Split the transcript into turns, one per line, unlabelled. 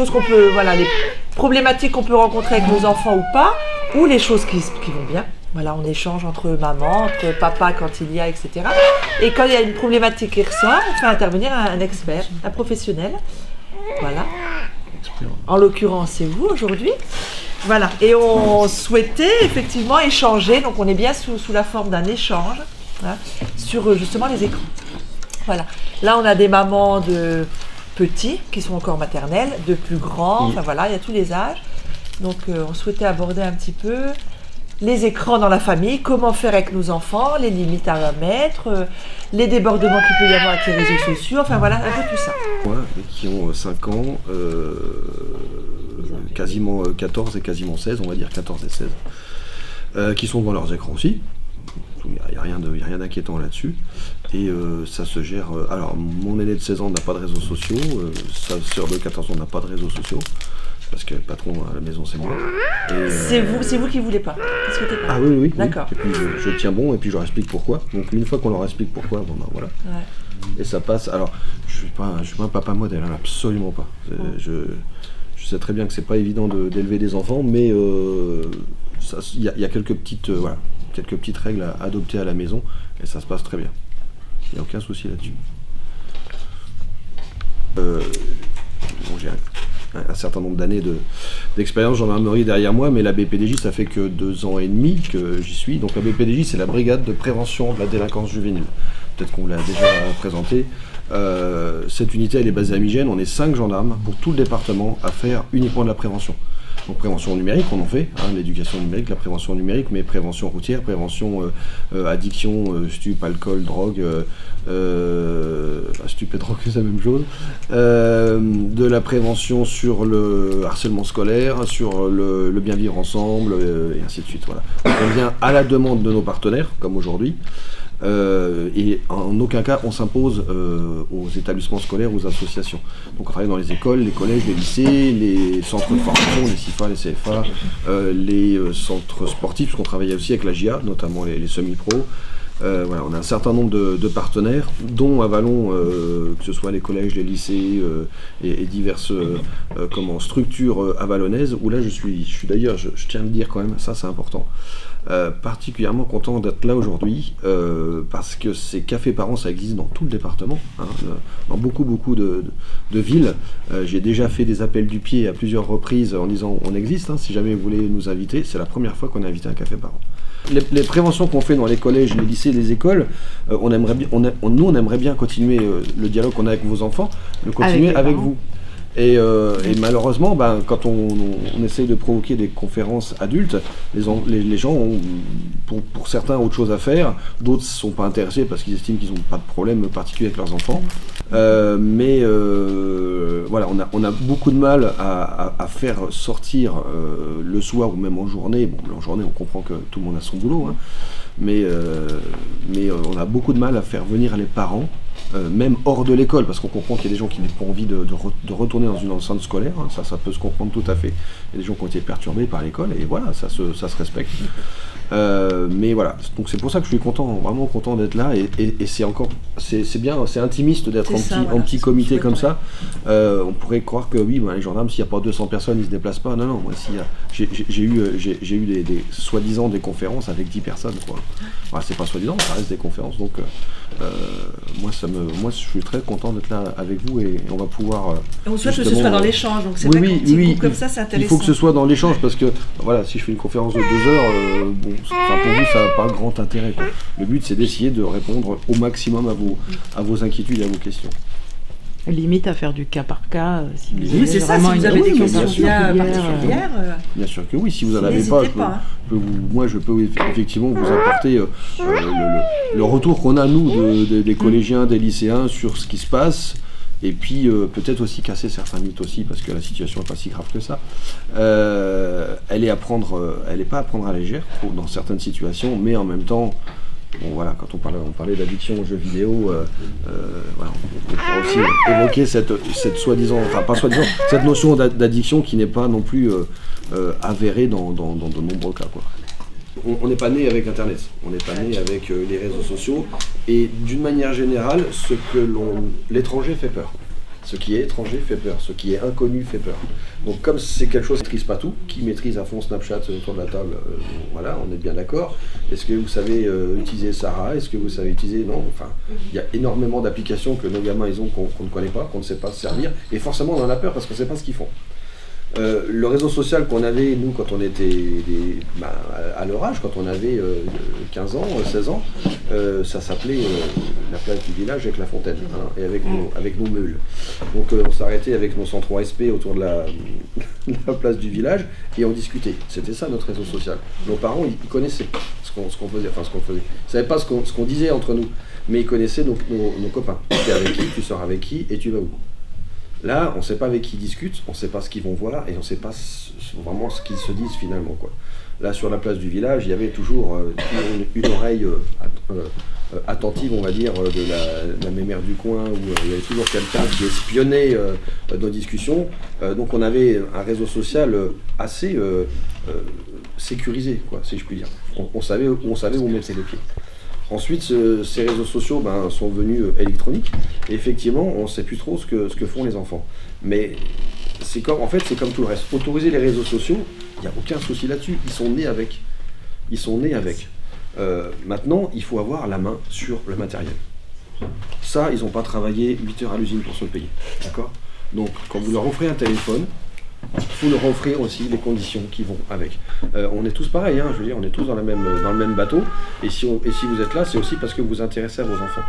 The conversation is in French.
choses qu'on peut, voilà, les problématiques qu'on peut rencontrer avec nos enfants ou pas, ou les choses qui vont bien. Voilà, on échange entre maman, entre papa quand il y a, etc. Et quand il y a une problématique qui ressort, on fait intervenir un expert, un professionnel. Voilà. En l'occurrence, c'est vous aujourd'hui. Voilà. Et on souhaitait effectivement échanger, donc on est bien sous la forme d'un échange, hein, sur justement les écrans. Voilà. Là, on a des mamans de petits qui sont encore maternelles, de plus grands, enfin voilà, il y a tous les âges. Donc on souhaitait aborder un petit peu les écrans dans la famille, comment faire avec nos enfants, les limites à mettre, les débordements qu'il peut y avoir avec les réseaux sociaux, enfin voilà, un peu tout ça.
Moi, qui ont 5 ans, quasiment 14 et quasiment 16, on va dire 14 et 16, qui sont devant leurs écrans aussi. Il n'y a rien d'inquiétant là-dessus. Et ça se gère. Alors, mon aîné de 16 ans n'a pas de réseaux sociaux, sa sœur de 14 ans n'a pas de réseaux sociaux. Parce que le patron à la maison, c'est moi.
C'est vous qui ne voulez pas, qui souhaitez pas.
Ah oui.
D'accord.
Et puis je tiens bon et puis je leur explique pourquoi. Donc une fois qu'on leur explique pourquoi, bon ben voilà. Ouais. Et ça passe. Alors, je suis pas un papa modèle, hein, absolument pas. Je sais très bien que c'est pas évident d'élever des enfants, mais il y a quelques petites règles à adopter à la maison et ça se passe très bien. Il n'y a aucun souci là-dessus. J'ai un certain nombre d'années d'expérience gendarmerie derrière moi, mais la BPDJ, ça fait que 2 ans et demi que j'y suis. Donc la BPDJ, c'est la brigade de prévention de la délinquance juvénile. Peut-être qu'on l'a déjà présenté. Cette unité, elle est basée à Migène. On est 5 gendarmes pour tout le département à faire uniquement de la prévention. Donc prévention numérique, on en fait, hein, l'éducation numérique, la prévention numérique, mais prévention routière, prévention addiction, stup, alcool, drogue, stup et drogue, c'est la même chose, de la prévention sur le harcèlement scolaire, sur le bien vivre ensemble, et ainsi de suite. Voilà. Donc on vient à la demande de nos partenaires, comme aujourd'hui. Et en aucun cas on s'impose aux établissements scolaires, aux associations. Donc on travaille dans les écoles, les collèges, les lycées, les centres de formation, les CIFA, les CFA, les centres sportifs, parce qu'on travaille aussi avec la GIA, notamment les semi-pros. Voilà, on a un certain nombre de partenaires, dont à Vallon, que ce soit les collèges, les lycées et diverses structures avalonnaises, où là je suis d'ailleurs, je tiens à le dire quand même, ça c'est important. Particulièrement content d'être là aujourd'hui parce que ces cafés parents, ça existe dans tout le département, hein, dans beaucoup de villes. J'ai déjà fait des appels du pied à plusieurs reprises en disant on existe, hein, si jamais vous voulez nous inviter. C'est la première fois qu'on a invité un café parent. Les préventions qu'on fait dans les collèges, les lycées, les écoles, nous on aimerait bien continuer le dialogue qu'on a avec vos enfants, le continuer avec vous. Et malheureusement, quand on essaye de provoquer des conférences adultes, les gens ont, pour certains, autre chose à faire, d'autres ne sont pas intéressés parce qu'ils estiment qu'ils n'ont pas de problème particulier avec leurs enfants. Mais voilà, on a beaucoup de mal à faire sortir le soir ou même en journée. Bon, en journée, on comprend que tout le monde a son boulot, hein, mais on a beaucoup de mal à faire venir les parents. Même hors de l'école, parce qu'on comprend qu'il y a des gens qui n'ont pas envie de retourner dans une enceinte scolaire, hein, ça peut se comprendre tout à fait. Il y a des gens qui ont été perturbés par l'école, et voilà, ça se respecte. Mais voilà, donc c'est pour ça que je suis vraiment content d'être là, et c'est bien, c'est intimiste d'être en petit comité comme ça. On pourrait croire que oui, les gendarmes, s'il n'y a pas 200 personnes, ils ne se déplacent pas. Non, moi, j'ai eu des soi-disant des conférences avec 10 personnes, quoi. Voilà, c'est pas soi-disant, ça reste des conférences, donc moi je suis très content d'être là avec vous et on va pouvoir.
On souhaite que ce soit dans l'échange, donc c'est vrai qu'un petit groupe comme ça, c'est intéressant.
Il faut que ce soit dans l'échange parce que voilà, si je fais une conférence de 2 heures, pour vous ça n'a pas grand intérêt, quoi. Le but c'est d'essayer de répondre au maximum à vos inquiétudes et à vos questions.
Limite à faire du cas par cas, si vous
avez c'est ça, si vous avez des questions particulières.
Bien sûr que oui, si vous n'en avez pas, je peux effectivement vous apporter le retour qu'on a nous des collégiens, des lycéens sur ce qui se passe, et puis peut-être aussi casser certains mythes aussi, parce que la situation n'est pas si grave que ça. Elle est pas à prendre à légère dans certaines situations, mais en même temps. Bon voilà, quand on parlait d'addiction aux jeux vidéo, voilà, on pourrait aussi évoquer cette cette notion d'addiction qui n'est pas non plus avérée dans de nombreux cas, quoi. On n'est pas né avec Internet, on n'est pas né avec les réseaux sociaux, et d'une manière générale, l'étranger fait peur. Ce qui est étranger fait peur, ce qui est inconnu fait peur. Donc comme c'est quelque chose qui ne maîtrise pas tout, qui maîtrise à fond Snapchat autour de la table, voilà, on est bien d'accord. Est-ce que vous savez utiliser Sarah? Est-ce que vous savez utiliser... Non, enfin, il y a énormément d'applications que nos gamins ils ont qu'on ne connaît pas, qu'on ne sait pas se servir. Et forcément on en a peur parce qu'on ne sait pas ce qu'ils font. Le réseau social qu'on avait, nous, quand on était à leur âge, quand on avait 15 ans, 16 ans, ça s'appelait la place du village avec la fontaine, hein, et avec nos meules. Donc on s'arrêtait avec nos 103 SP autour de la place du village et on discutait. C'était ça notre réseau social. Nos parents, ils connaissaient ce qu'on faisait, enfin ce qu'on faisait. Ils ne savaient pas ce qu'on disait entre nous, mais ils connaissaient nos copains. Tu es avec qui, tu sors avec qui et tu vas où. Là, on ne sait pas avec qui ils discutent, on ne sait pas ce qu'ils vont voir et on ne sait pas vraiment ce qu'ils se disent finalement, quoi. Là, sur la place du village, il y avait toujours une oreille attentive, on va dire, de la mémère du coin, où il y avait toujours quelqu'un qui espionnait nos discussions. Donc on avait un réseau social assez sécurisé, quoi, si je puis dire. On savait où on mettait les pieds. Ensuite, ces réseaux sociaux sont devenus électroniques. Et effectivement, on ne sait plus trop ce que font les enfants. Mais c'est comme tout le reste. Autoriser les réseaux sociaux, il n'y a aucun souci là-dessus. Ils sont nés avec. Maintenant, il faut avoir la main sur le matériel. Ça, ils n'ont pas travaillé 8 heures à l'usine pour se le payer. D'accord ? Donc, quand vous leur offrez un téléphone, il faut leur offrir aussi les conditions qui vont avec. On est tous pareils, hein, je veux dire, on est tous dans le même bateau. Et si vous êtes là, c'est aussi parce que vous vous intéressez à vos enfants.